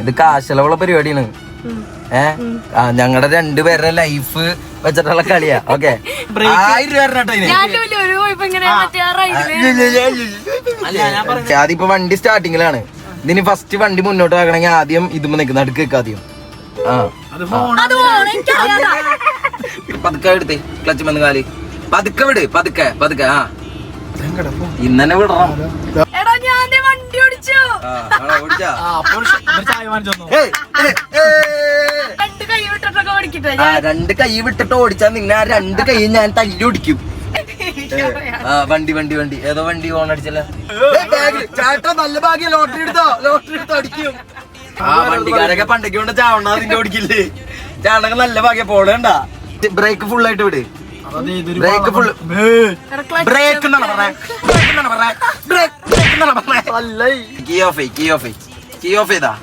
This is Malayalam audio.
ഇത് കാശളവുള്ള പരിപാടിയാണ്. ഞങ്ങളുടെ രണ്ടുപേരുടെ ലൈഫ് വെച്ചിട്ടുള്ള കളിയാ. ഓക്കെ, 1000 രൂപ. അതിപ്പോ വണ്ടി സ്റ്റാർട്ടിങ്ങിലാണ്. ഇതിന് ഫസ്റ്റ് വണ്ടി മുന്നോട്ട് വെക്കണമെങ്കിൽ ആദ്യം ഇതുമ്പോ നിൽക്കുന്ന അടുക്ക് ആദ്യം. പതുക്കെ എടുത്തേ, ക്ലച്ച് വന്ന് കാല് പതുക്കെ വിട്, പതുക്കെ പതുക്കെ. ഇന്നെ വിടണം. രണ്ട് കൈ വിട്ടിട്ട് ഓടിച്ചാ നിന്നെ ആ രണ്ട് കൈ ഞാൻ തല്ലി ഓടിക്കും. വണ്ടി വണ്ടി വണ്ടി ഏതോ വണ്ടി ഓൺ അടിച്ചല്ലേ ചേട്ടാ. നല്ല ഭാഗ്യം, ലോട്ടറി എടുത്തോ അടിക്കും. ആ വണ്ടിക്കാരൊക്കെ പണ്ടേക്ക് കൊണ്ട് ചാവണ അതിന്റെ ഓടിക്കില്ലേ. ചാണക നല്ല ഭാഗ്യം പോളേണ്ട. ബ്രേക്ക് ഫുൾ ആയിട്ട് വിട്. ബ്രേക്ക് ഫുൾ ബ്രേക്ക് എന്നാണ് പറഞ്ഞേ. കീ ഓഫ് ചെയ്താ